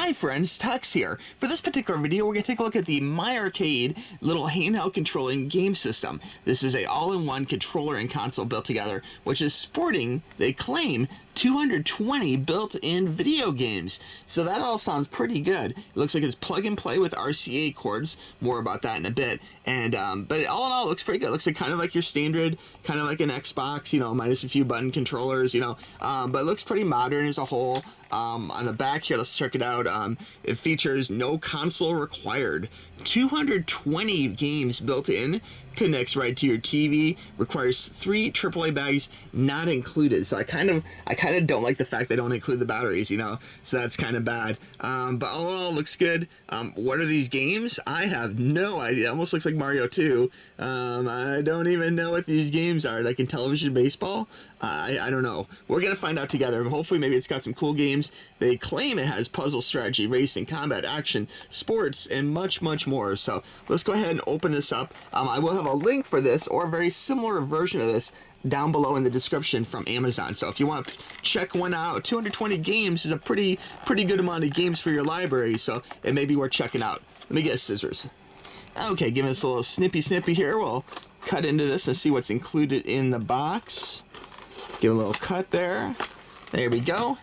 Hi friends, Tux here. For this particular video, we're going to take a look at the My Arcade little handheld controlling game system. This is a all-in-one controller and console built together, which is sporting, they claim, 220 built-in video games. So that all sounds pretty good. It looks like it's plug and play with RCA cords. More about that in a bit. And but all in all, it looks pretty good. It looks like kind of like your standard, kind of like an Xbox, minus a few button controllers, but it looks pretty modern as a whole. On the back here, let's check it out. It features no console required. 220 games built in, connects right to your TV, requires 3 AAA bags not included. So I kind of don't like the fact they don't include the batteries, so that's kind of bad. But all in all, it looks good. What are these games? I have no idea. It almost looks like Mario 2. I don't even know what these games are. Like in television baseball? I don't know. We're going to find out together. Hopefully maybe it's got some cool games. They claim it has puzzle, strategy, racing, combat, action, sports, and much, much more. So let's go ahead and open this up. I will have a link for this or a very similar version of this down below in the description from Amazon. So if you want to check one out, 220 games is a pretty good amount of games for your library. So it may be worth checking out. Let me get scissors. Okay, give us a little snippy here. We'll cut into this and see what's included in the box. Give a little cut there. There we go.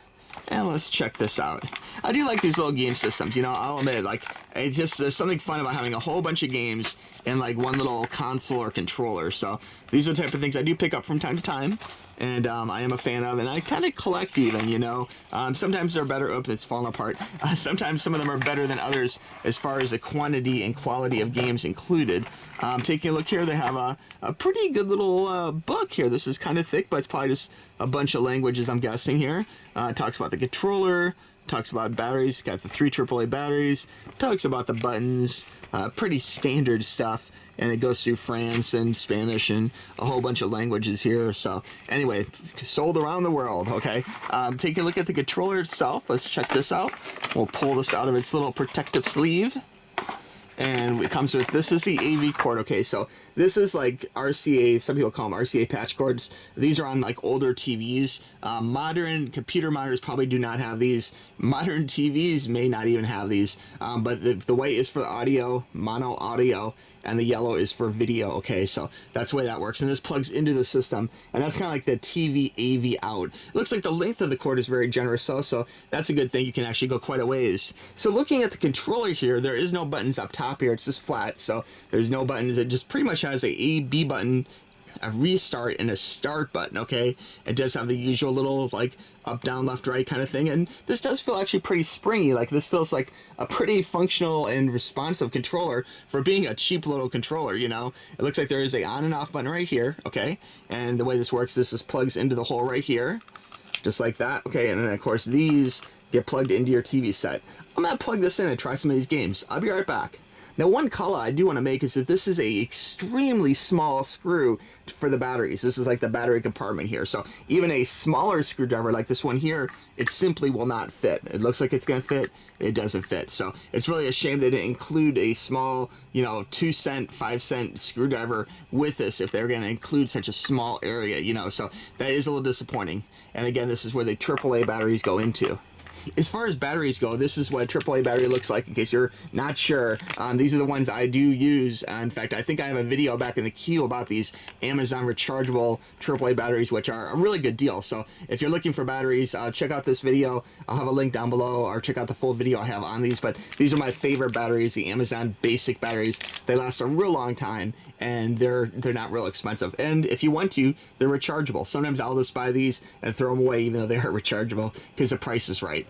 And let's check this out. I do like these little game systems, I'll admit, there's something fun about having a whole bunch of games in one little console or controller. So these are the type of things I do pick up from time to time, and I am a fan of, and I kind of collect even, sometimes they're better. Oops, it's falling apart. Sometimes some of them are better than others as far as the quantity and quality of games included. Taking a look here, they have a pretty good little book here. This is kind of thick, but it's probably just a bunch of languages, I'm guessing here. It talks about the controller, talks about batteries, got the 3 AAA batteries, talks about the buttons, pretty standard stuff. And it goes through France and Spanish and a whole bunch of languages here. So anyway, sold around the world, okay? Taking a look at the controller itself, let's check this out. We'll pull this out of its little protective sleeve. And it comes with, this is the AV cord, okay? So this is like RCA, some people call them RCA patch cords. These are on older TVs. Modern computer monitors probably do not have these. Modern TVs may not even have these. But the white is for audio, mono audio, and the yellow is for video, okay? So that's the way that works. And this plugs into the system, and that's kind of like the TV AV out. It looks like the length of the cord is very generous, so that's a good thing. You can actually go quite a ways. So looking at the controller here, there is no buttons up top here. It's just flat, so there's no buttons. It just pretty much has a B button, a restart, and a start button, okay? It does have the usual little up, down, left, right kind of thing, and this does feel actually pretty springy. This feels like a pretty functional and responsive controller for being a cheap little controller, It looks like there is a on and off button right here, okay? And the way this works, this just plugs into the hole right here, just like that, okay? And then of course these get plugged into your TV set. I'm gonna plug this in and try some of these games. I'll be right back. Now, one call I do want to make is that this is a extremely small screw for the batteries. This is like the battery compartment here. So even a smaller screwdriver like this one here, it simply will not fit. It looks like it's going to fit. It doesn't fit. So it's really a shame they didn't include a small, 2 cent, 5 cent screwdriver with this if they're going to include such a small area, So that is a little disappointing. And again, this is where the AAA batteries go into. As far as batteries go, this is what a AAA battery looks like, in case you're not sure. These are the ones I do use. In fact, I think I have a video back in the queue about these Amazon rechargeable AAA batteries, which are a really good deal. So if you're looking for batteries, check out this video. I'll have a link down below, or check out the full video I have on these. But these are my favorite batteries, the Amazon basic batteries. They last a real long time, and they're not real expensive. And if you want to, they're rechargeable. Sometimes I'll just buy these and throw them away, even though they aren't rechargeable, because the price is right.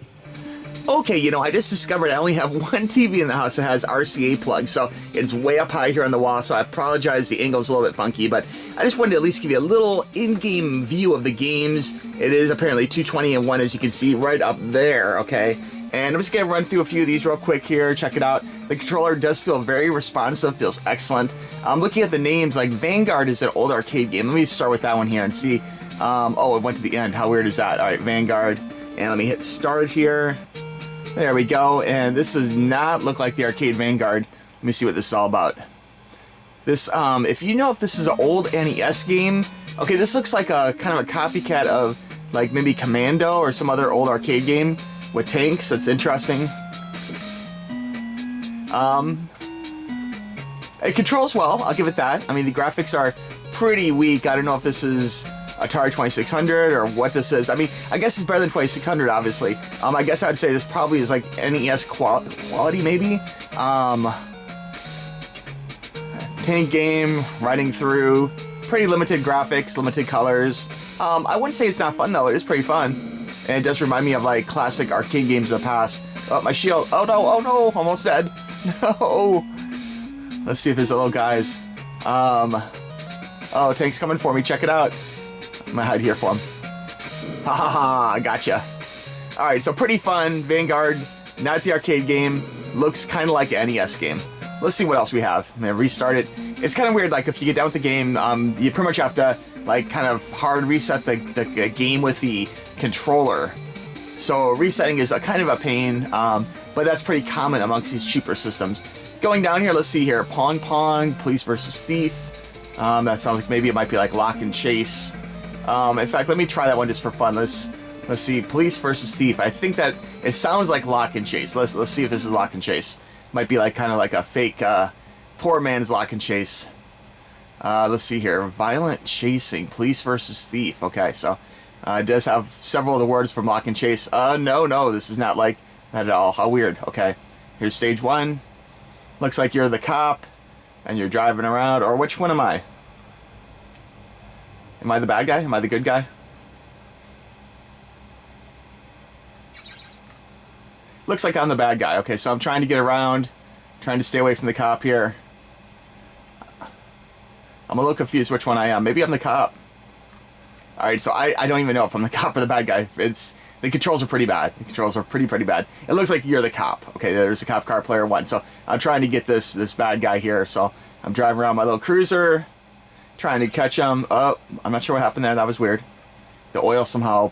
Okay, I just discovered I only have one TV in the house that has RCA plugs, so it's way up high here on the wall, so I apologize, the angle's a little bit funky, but I just wanted to at least give you a little in-game view of the games. It is apparently 220 and 1, as you can see right up there, okay? And I'm just going to run through a few of these real quick here, check it out. The controller does feel very responsive, feels excellent. I'm looking at the names, like Vanguard is an old arcade game. Let me start with that one here and see. Oh, it went to the end. How weird is that? All right, Vanguard. And let me hit start here. There we go, and this does not look like the arcade Vanguard. Let me see what this is all about. This, if you know if this is an old NES game, okay, this looks like a kind of a copycat of maybe Commando or some other old arcade game with tanks. That's interesting. It controls well, I'll give it that. I mean, the graphics are pretty weak. I don't know if this is Atari 2600 or what this is. I mean, I guess it's better than 2600, obviously. I guess I'd say this probably is like NES quality, maybe. Tank game, riding through, pretty limited graphics, limited colors. I wouldn't say it's not fun, though. It is pretty fun. And it does remind me of, like, classic arcade games of the past. Oh, my shield. Oh, no, almost dead. No. Let's see if there's little guys. Oh, tank's coming for me. Check it out. I'm gonna hide here for him. Ha ha ha, gotcha. Alright, so pretty fun. Vanguard, not the arcade game. Looks kind of like an NES game. Let's see what else we have. I'm gonna restart it. It's kind of weird, like, if you get done with the game, you pretty much have to, like, kind of hard reset the game with the controller. So resetting is a kind of a pain, but that's pretty common amongst these cheaper systems. Going down here, let's see here. Pong Pong, Police versus Thief. That sounds like maybe it might be like Lock and Chase. In fact, let me try that one just for fun. Let's see, Police versus Thief. I think that it sounds like Lock and Chase. Let's see if this is Lock and Chase. Might be like kind of like a fake poor man's Lock and Chase. Let's see here. Violent chasing, Police versus Thief. Okay, so it does have several of the words from Lock and Chase. No, this is not like that at all. How weird. Okay, here's stage one. Looks like you're the cop and you're driving around. Or which one am I? Am I the bad guy? Am I the good guy? Looks like I'm the bad guy. Okay, so I'm trying to get around, trying to stay away from the cop here. I'm a little confused which one I am. Maybe I'm the cop. Alright, so I don't even know if I'm the cop or the bad guy. The controls are pretty bad. The controls are pretty bad. It looks like you're the cop. Okay, there's a cop car player one. So I'm trying to get this bad guy here. So I'm driving around my little cruiser, trying to catch him. Oh, I'm not sure what happened there. That was weird. The oil somehow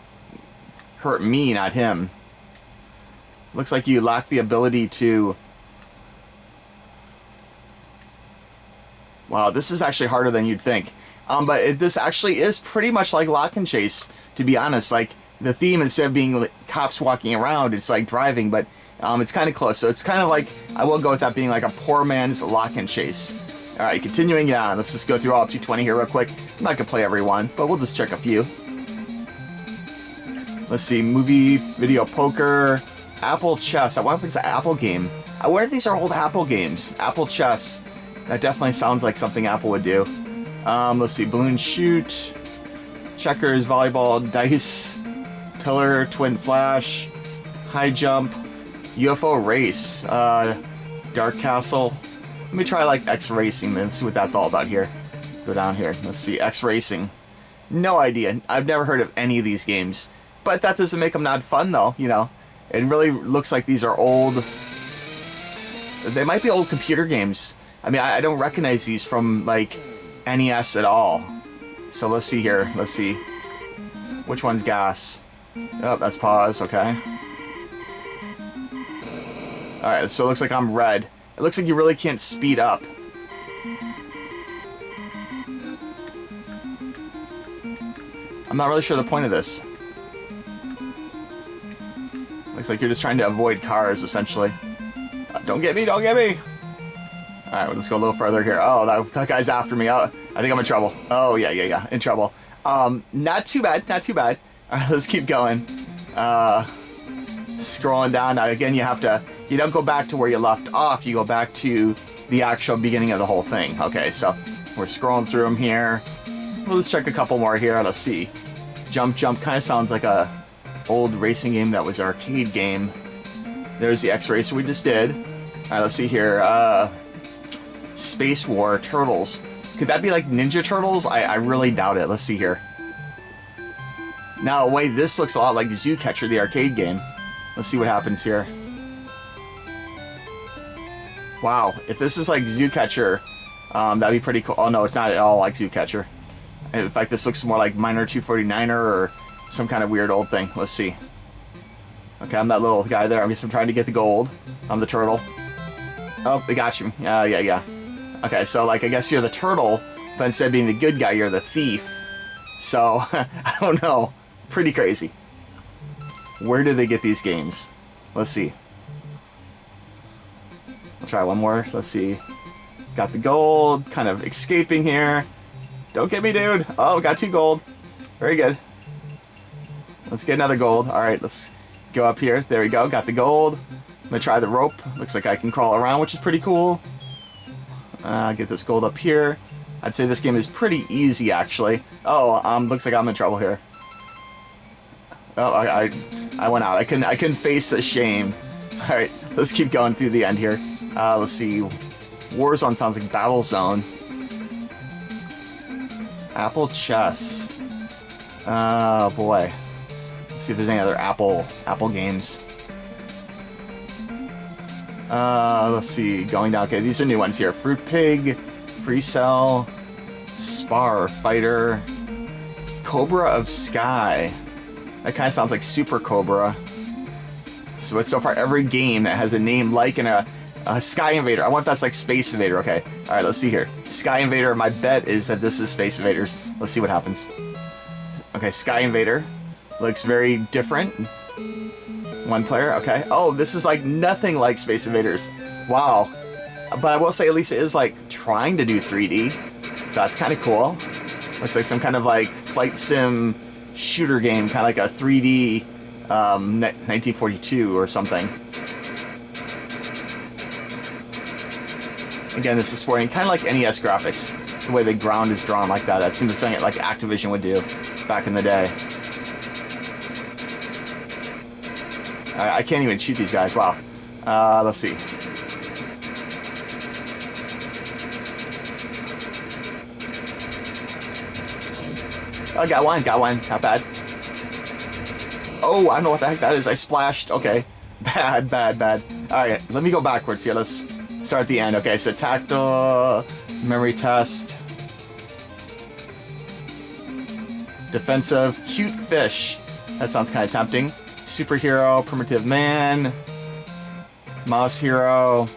hurt me, not him. Looks like you lack the ability to... Wow, this is actually harder than you'd think. But this actually is pretty much like Lock and Chase, to be honest. Like, the theme, instead of being like cops walking around, it's like driving, but it's kind of close. So it's kind of like, I will go with that being like a poor man's Lock and Chase. Alright, continuing on. Let's just go through all 220 here real quick. I'm not going to play every one, but we'll just check a few. Let's see, movie, video poker, Apple chess. I wonder if it's an Apple game. I wonder if these are old Apple games. Apple chess. That definitely sounds like something Apple would do. Let's see, balloon shoot, checkers, volleyball, dice, pillar, twin flash, high jump, UFO race, dark castle. Let me try like X racing and see what that's all about here. Go down here. Let's see, X racing. No idea. I've never heard of any of these games, but that doesn't make them not fun though. You know, it really looks like these are old. They might be old computer games. I mean, I don't recognize these from like NES at all. So let's see here. Let's see. Which one's gas? Oh, that's pause. Okay. Alright, so it looks like I'm red. It looks like you really can't speed up. I'm not really sure the point of this. Looks like you're just trying to avoid cars, essentially. Don't get me, don't get me! Alright, well, let's go a little further here. Oh, that guy's after me. Oh, I think I'm in trouble. Oh, yeah, in trouble. Not too bad, not too bad. Alright, let's keep going. Scrolling down. Now, again, you don't go back to where you left off. You go back to the actual beginning of the whole thing. Okay, so we're scrolling through them here. Well, let's check a couple more here. Let's see. Jump kind of sounds like a old racing game that was an arcade game. There's the X-Racer we just did. Alright, let's see here. Space War Turtles. Could that be like Ninja Turtles? I really doubt it. Let's see here. Now, wait, this looks a lot like Zoocatcher, the arcade game. Let's see what happens here. Wow, if this is like Zoocatcher, that'd be pretty cool. Oh no, it's not at all like Zoocatcher. In fact, this looks more like Miner 249er or some kind of weird old thing. Let's see. Okay, I'm that little guy there. I'm trying to get the gold. I'm the turtle. Oh, they got you. Yeah. Okay, so like I guess you're the turtle, but instead of being the good guy, you're the thief. So, I don't know. Pretty crazy. Where do they get these games? Let's see. I'll try one more. Let's see. Got the gold. Kind of escaping here. Don't get me, dude. Oh, got 2 gold. Very good. Let's get another gold. Alright, let's go up here. There we go. Got the gold. I'm going to try the rope. Looks like I can crawl around, which is pretty cool. Get this gold up here. I'd say this game is pretty easy, actually. Oh, looks like I'm in trouble here. Oh, I went out. I couldn't face the shame. Alright, let's keep going through the end here. Let's see. Warzone sounds like Battle Zone. Apple Chess. Oh boy. Let's see if there's any other Apple games. Let's see. Going down. Okay, these are new ones here. Fruit Pig, Free Cell, Spar Fighter, Cobra of Sky. That kind of sounds like Super Cobra. So it's so far every game that has a name like in a Sky Invader. I wonder if that's like Space Invader. Okay. Alright, let's see here. Sky Invader, my bet is that this is Space Invaders. Let's see what happens. Okay, Sky Invader. Looks very different. 1 player, okay. Oh, this is like nothing like Space Invaders. Wow. But I will say at least it is like trying to do 3D. So that's kind of cool. Looks like some kind of like flight sim shooter game. Kind of like a 3D 1942 or something. Again, this is sporting kind of like NES graphics. The way the ground is drawn like that. That seems like something like Activision would do back in the day. I can't even shoot these guys. Wow. Let's see. Oh, got one. Not bad. Oh, I don't know what the heck that is. I splashed. Okay. Bad. Alright, let me go backwards here. Let's start at the end. Okay, so tactile, memory test, defensive, cute fish. That sounds kind of tempting. Superhero, primitive man, mouse hero,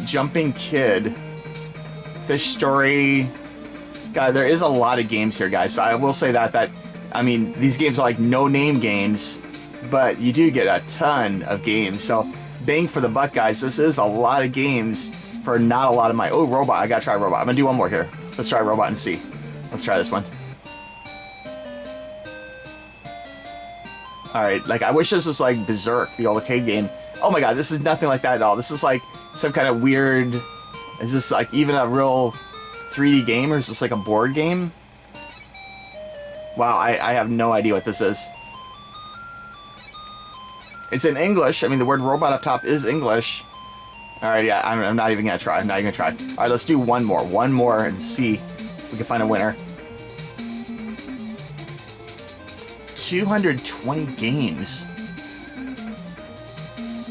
jumping kid, fish story. God, there is a lot of games here, guys. So I will say that I mean, these games are like no-name games, but you do get a ton of games. So bang for the buck, guys. This is a lot of games for not a lot of money. Oh, robot. I gotta try robot. I'm gonna do one more here. Let's try robot and see. Let's try this one. Alright, like, I wish this was like Berserk, the old arcade game. Oh my god, this is nothing like that at all. This is like some kind of weird... Is this like even a real 3D game, or is this like a board game? Wow, I have no idea what this is. It's in English. I mean, the word robot up top is English. Alright, yeah, I'm not even gonna try. Alright, let's do one more and see if we can find a winner. 220 games.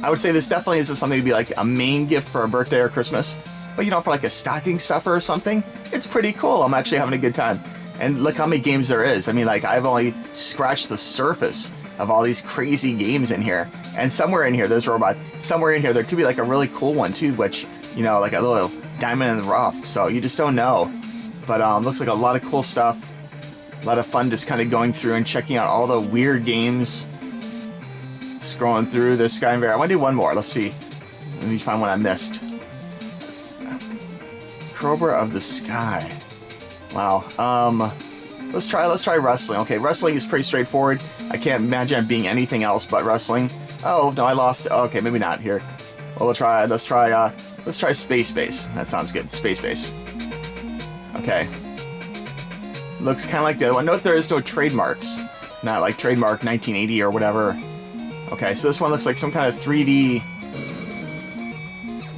I would say this definitely isn't something to be like a main gift for a birthday or Christmas, but you know, for like a stocking stuffer or something, it's pretty cool. I'm actually having a good time. And look how many games there is. I mean, like, I've only scratched the surface of all these crazy games in here. And somewhere in here, there's a robot. Somewhere in here, there could be like a really cool one too, which, you know, like a little diamond in the rough. So you just don't know. But looks like a lot of cool stuff. A lot of fun just kind of going through and checking out all the weird games. Scrolling through the Sky Invader. I want to do one more. Let's see. Let me find one I missed. Cobra of the Sky. Wow. Let's try wrestling. Okay, wrestling is pretty straightforward. I can't imagine it being anything else but wrestling. Oh no, I lost. Okay, maybe not here. Well, let's try Space Base. That sounds good. Space Base. Okay. Looks kind of like the other one. Note there is no trademarks. Not like trademark 1980 or whatever. Okay, so this one looks like some kind of 3D...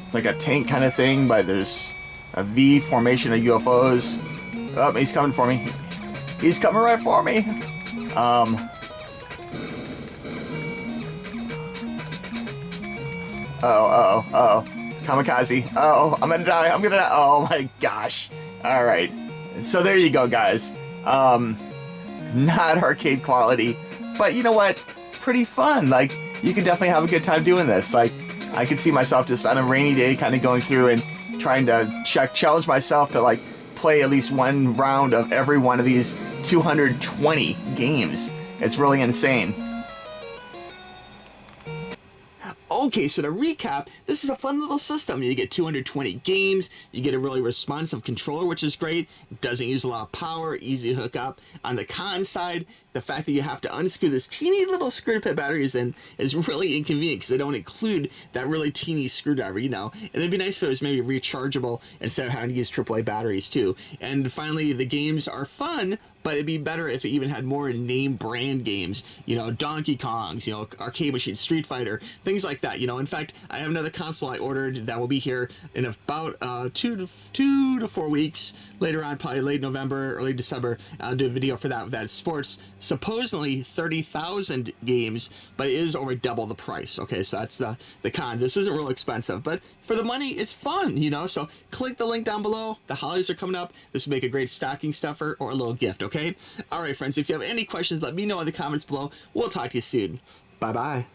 It's like a tank kind of thing, but there's a V formation of UFOs. Oh, he's coming for me. He's coming right for me. Uh-oh. Kamikaze. Uh-oh, I'm gonna die. Oh my gosh. Alright. So there you go, guys. Not arcade quality, but you know what? Pretty fun. Like, you can definitely have a good time doing this. Like, I could see myself just on a rainy day kind of going through and trying to challenge myself to, like, play at least one round of every one of these 220 games. It's really insane. Okay, so to recap, this is a fun little system. You get 220 games, you get a really responsive controller, which is great. It doesn't use a lot of power, easy to hook up. On the con side, the fact that you have to unscrew this teeny little screw to put batteries in is really inconvenient because they don't include that really teeny screwdriver, you know. And it'd be nice if it was maybe rechargeable instead of having to use AAA batteries too. And finally, the games are fun, but it'd be better if it even had more name brand games, you know, Donkey Kongs, you know, Arcade Machine, Street Fighter, things like that, you know. In fact, I have another console I ordered that will be here in about 2 to 4 weeks later on, probably late November, early December. I'll do a video for that. That sports supposedly 30,000 games, but it is over double the price. Okay, so that's the con. This isn't real expensive, but for the money, it's fun, you know. So click the link down below. The holidays are coming up. This would make a great stocking stuffer or a little gift, okay? All right, friends, if you have any questions, let me know in the comments below. We'll talk to you soon. Bye-bye.